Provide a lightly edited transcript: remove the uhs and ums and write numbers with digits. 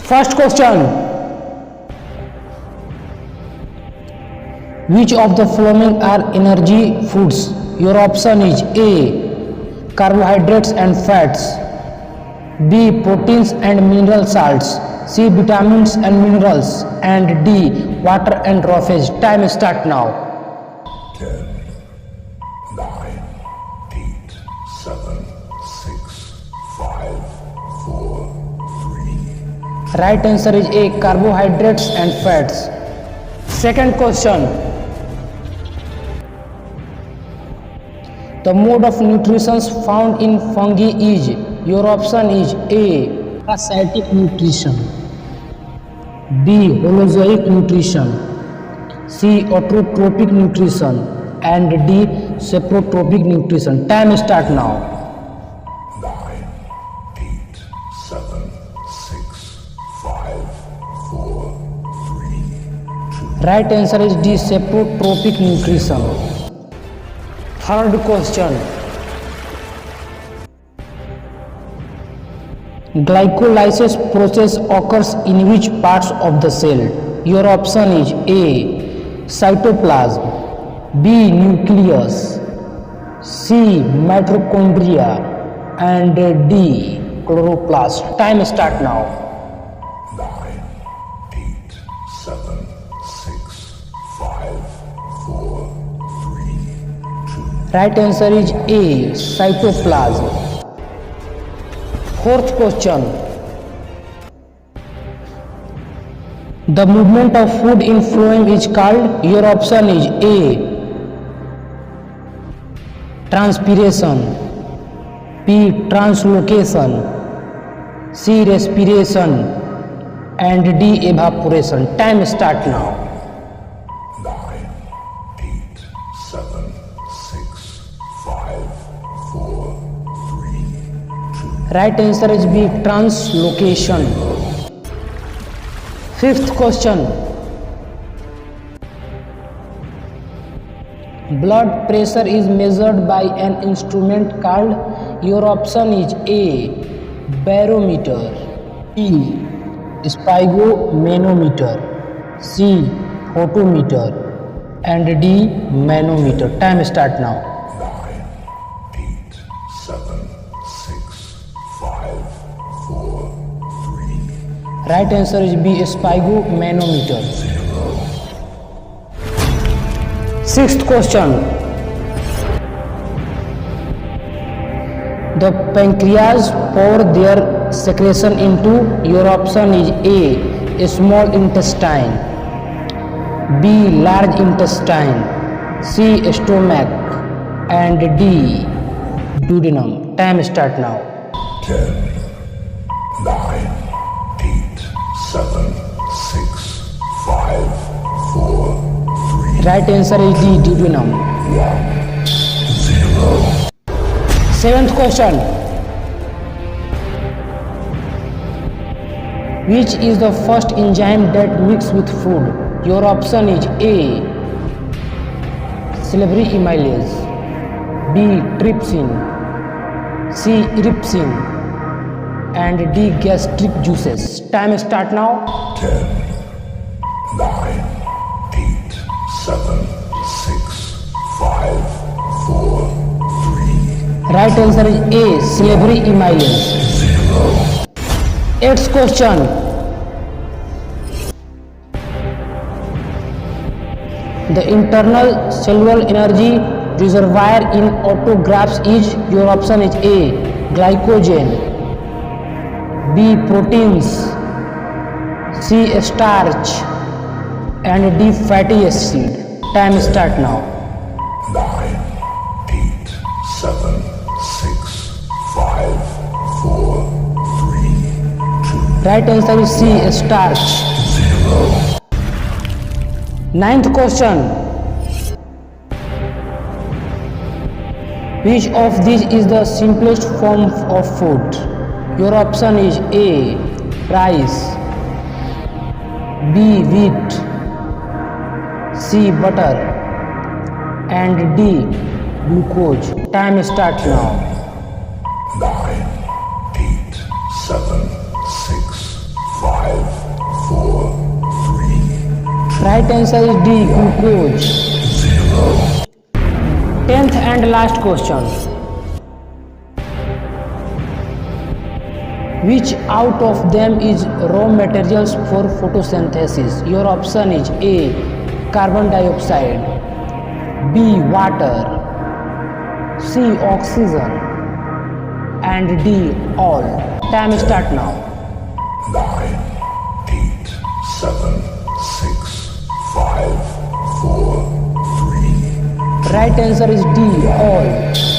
First question. Which of the following are energy foods? Your option is A. Carbohydrates and fats, B. Proteins and mineral salts, C. Vitamins and minerals, and D. Water and raw veg. Time start now. 10, 9, 8, 7, 6, 5, 4, 3. Right answer is A. Carbohydrates and fats. Second question. The mode of nutrition found in fungi is, your option is A. Parasitic nutrition, B. Holozoic nutrition, C. Autotrophic nutrition, and D. Saprotropic nutrition. Time start now. 9, 8, 7, 6, 5, 4, 3, 2. Right answer is D. Saprotropic nutrition. Third question. Glycolysis process occurs in which parts of the cell? Your option is A. Cytoplasm, B. Nucleus, C. Mitochondria, and D. Chloroplast. Time start now. 9, 8, 7, 6, 5, 4, 3, 2. Right answer is A. Cytoplasm. Fourth question. The movement of food in phloem is called, your option is A. Transpiration, B. Translocation, C. Respiration, and D. Evaporation. Time start now. 9, 8, 7, 6, 5, 4, 3, 2. Right answer is B. Translocation. Fifth question. Blood pressure is measured by an instrument called, your option is A. Barometer, B. Sphygmomanometer, C. Photometer, and D. Manometer. Time start now. 9, 8, 7, 6, 5, 4, 3. Right answer is B. Sphygmomanometer. Sixth question. The pancreas pour their secretion into, your option is A. Small intestine, B. Large intestine, C. Stomach, and D. Duodenum. Time start now. 10, 9, 8, 7, 6, 5, 4, 3. Right answer is D. Duodenum. 1, 0. Seventh question. Which is the first enzyme that mixes with food? Your option is A. Salivary amylase, B. Trypsin, C. Irisin, and D. Gastric juices. Time start now. 10, 9, 8, 7, 6, 5, 4, 3. Right answer is A. Salivary amylase. 0. Eighth question. The internal cellular energy reservoir in autographs is, your option is A. Glycogen, B. Proteins, C. Starch, and D. Fatty acid. Time start now. 9, 8, 7, 6, 5, 4, 3, 2. Right answer is C. Starch. 0. Ninth question. Which of these is the simplest form of food? Your option is A. Rice, B. Wheat, C. Butter, and D. Glucose. Time start now. 9, 8, 7, 6, 5, Right answer is D, glucose. 0. 10th and last question. Which out of them is raw materials for photosynthesis? Your option is A, carbon dioxide, B, water, C, oxygen, and D, all. Time start now. 9, 8, 7, 6, 5, 4, 3. Right answer is D, all.